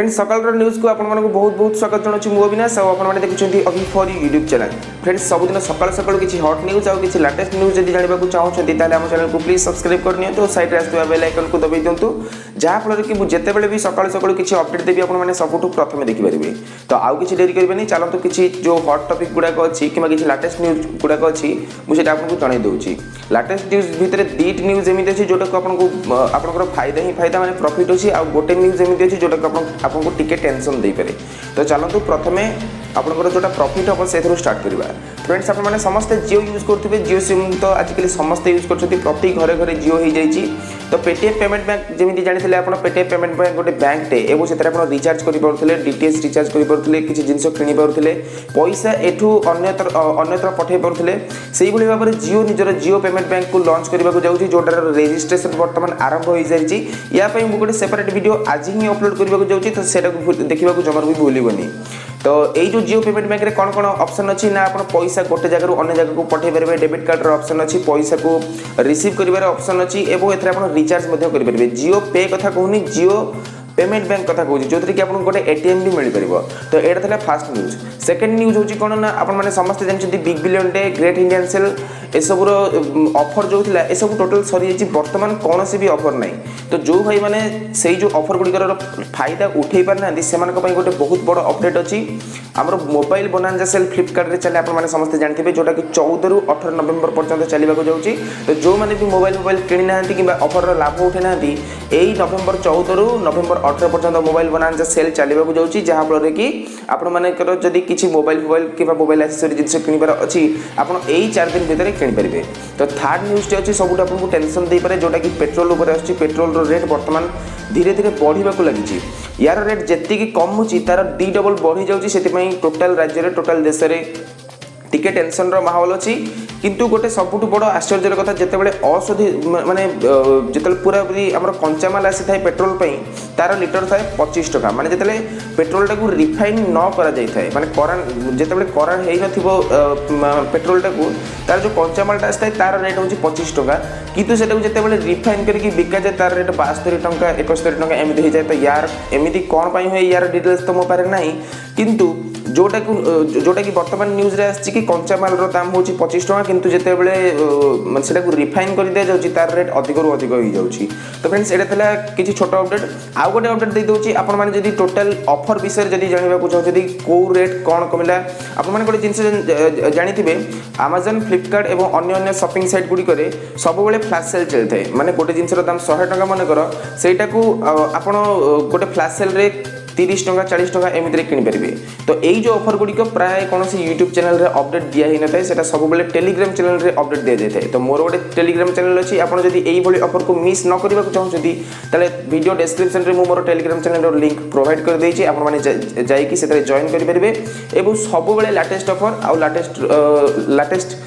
Friends सकाल news को आपण मानक बहुत बहुत स्वागत जनाऊँ मु अविनाश और आपने देखुं अभी फॉर यूट्यूब चैनल। फ्रेंड्स सबुदिन सकाल सकाल किसी हॉट न्यूज और किसी लेटेस्ट न्यूज जब जानवा चाहते आम चैनल को प्लीज सब्सक्राइब करनी तो साइड आसुवा बेल आइकन को दबाई दिंतु जहाँफल कि मुझे जितेबाला भी सकाल सकाल किसी अपडेट देवी आपने सबुठ प्रथम देखिपारे। तो आउ कि डेरी करेंगे चलते किसी जो हॉट टॉपिक गुड़ाक अच्छी कि किसी लेटेस्ट न्यूज गुड़ाक अच्छी मुझे आपको जन दूसरी। लेटेस्ट न्यूज भितर दीट न्यूज एमती अच्छी जोटा को आपको फायदा ही फायदा माने प्रॉफिट अच्छी आ गोटे न्यूज एमती अच्छी जोटा को आपको टिके टेंशन दे पारे। तो चलतु प्रथमे आपंकर जोटा प्रॉफिट हम से स्टार्ट करवा। फ्रेंड्स आपने समस्ते जियो यूज करुवे जियो सिम तो आजिकल समस्ते यूज कर प्रति घरे घरे जियो हो जाए। तो पेटीएम पेमेंट बैंक जमी जानी आप पेटीएम पेमेंट बैंक गोटे बैंकटे और से रिचार्ज करें डीटीएच रिचार्ज करें किसी जिन किनीपे पैसा एठू अन्यत्र पठे पारे। से भाव में जियो निजर जियो पेमेंट बैंक को लॉन्च करने को जाऊँगी जोटार रेजिस्ट्रेशन बर्तमान आरंभ हो सारी। या मुझे सेपरेट वीडियो आज ही अपलोड करने को जाऊँगी तो से देखा जमार भी भूलनी। तो यही जो जियो पेमेंट बैंक में कौन कौन ऑप्शन अच्छी ना आप पैसा गोटे जगह अन्य जगह को पठे पारे। डेबिट कार्ड ऑप्शन अच्छी पैसा को रिसीव कर ऑप्शन अच्छी और रिचार्ज करेंगे। जियो पे कथा कहूनी जियो पेमेंट बैंक कथा कहूँ जो कि आपको गोटे एटीएम भी मिल पार। तो यहाँ था फास्ट न्यूज। सेकेंड न्यूज हूँ कौन ना आपने समस्ते जानते big billion day great Indian sale एसबूर ऑफर जो था यह टोटाल सरी जाइए बर्तमान कौन भी ऑफर ना। तो जो भाई मैंने से जो ऑफर गुड़िकर फायदा उठे पारना से गोटे बहुत बड़ अपडेट अच्छी। आमर मोबाइल बनाजा सेल फ्लिपकार्ट रे चले आपने समस्ते जानते जोटा कि 14 ରୁ 18 नवेम्बर पर्यंत चलने जाऊँगी। तो जो मैंने भी मोबाइल किणी ना कि ऑफर लाभ उठे ना यही नवेम्बर 14 ରୁ नवेम्बर 18 पर्यंत मोबाइल बनाजा सेल चलने जाऊँगी। जहाँफल कि आपर जदि किसी मोबाइल कि मोबाइल एक्सेसरी जिन किणवार अच्छी आप 4 दिन भितर किनीपारे। तो थर्ड न्यूज टे अच्छी सब आपको टेंशन दे पारे जोटा कि पेट्रोल उपर आछी। पेट्रोल रेट बर्तमान धीरे धीरे बढ़ाक लगी। यार रेट जी कमुची तार 2 डबल बढ़ी जाऊँगी। से टोटाल राज्य टोटाल देश में टिके टेंशन माहौल अच्छी। किंतु गोटे सबुठ बड़ आश्चर्य कथा जितेबाला औषधि माने जिते पूरा पूरी आम कंचामाल आसी था पेट्रोल तार लिटर था 25 टका। माने जिते पेट्रोल टाक रिफाइन न करा जाए माने जिते करा पेट्रोल टाक तार जो कंचामालटा आसी तार रेट हूँ 25 टका। किंतु से जिते रिफाइन करके बिका जाए तार रेट 72 टंका 71 टंका एमती हो जाए। तो यार एमती कौन पाई हुए यार डिटेल्स तो मो पारे ना। किंतु जोटा कि बर्तमान न्यूज रे आछि कि कंचामाल दाम हूँ 25 टका किंतु जितेबाला से रिफाइन कर दि जाऊँगी तार रेट अधिक रू अधिक हो जाऊँगी। तो फ्रेंड्स ये था किसी छोट अपडेट। आउ गोटे अपडेट दे दूसरी आपड़ी टोटाल ऑफर विषय जब जानवा चाहते कौ रेट कौन कमिला आपने गोटे जिन जानी Amazon फ्लिपकार्ट और अन्य शॉपिंग साइट गुड़िक सब फ्लैश सेल चलता है। माने गोटे जिनसर दाम 100 टका मनकर सेटा को आप गोटे फ्लैश सेल रे 30 टका 40 टका एमती किनीपारे। तो यही जो ऑफर गुड़िक प्राय कौन यूट्यूब चैनल रे अपडेट दिया ही न था से सब टेलीग्राम चैनल रे अपडेट दि जाए। तो मोर गोटे टेलीग्राम चैनल अच्छी आप यही ऑफर को मिस न करने चाहते ताले वीडियो डिस्क्रिप्शन रे मोर टेलीग्राम चैनल लिंक प्रोवाइड कर देछि। आप मैंने जाइए जॉइन करेंगे और सब लेटेस्ट ऑफर आउ लेटेस्ट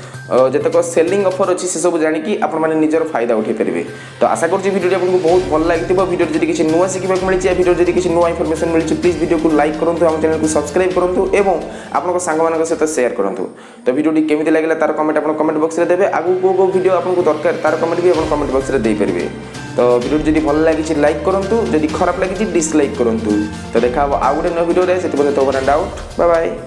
जतक सेलिंग ऑफर अच्छी से सब जानिकी आपने निजर फायदा उठे पारे। तो आशा करुँच वीडियो आपको बहुत भल लगी। वीडियो जब किसी नुआ शिखा मिली वीडियो जब किसी नुआ इनफॉरमेशन मिली प्लीज वीडियो को लाइक करूँ आम चैनल को सब्सक्राइब करूँ और आपको सांग सहित शेयर करूँ। तो वीडियो केमी लगे तार कमेंट आप कमेंट बॉक्स में देते आगू को वीडियो आपको दरकार तार कमेंट भी आप कमेंट बॉक्स में देपारे। तो वीडियो जब भल लगी लाइक करूँ जब खराब लगी डिसलाइक करूँ। तो देखा आउ गोटे नुआ वीडियो से डाउट बाय बाय।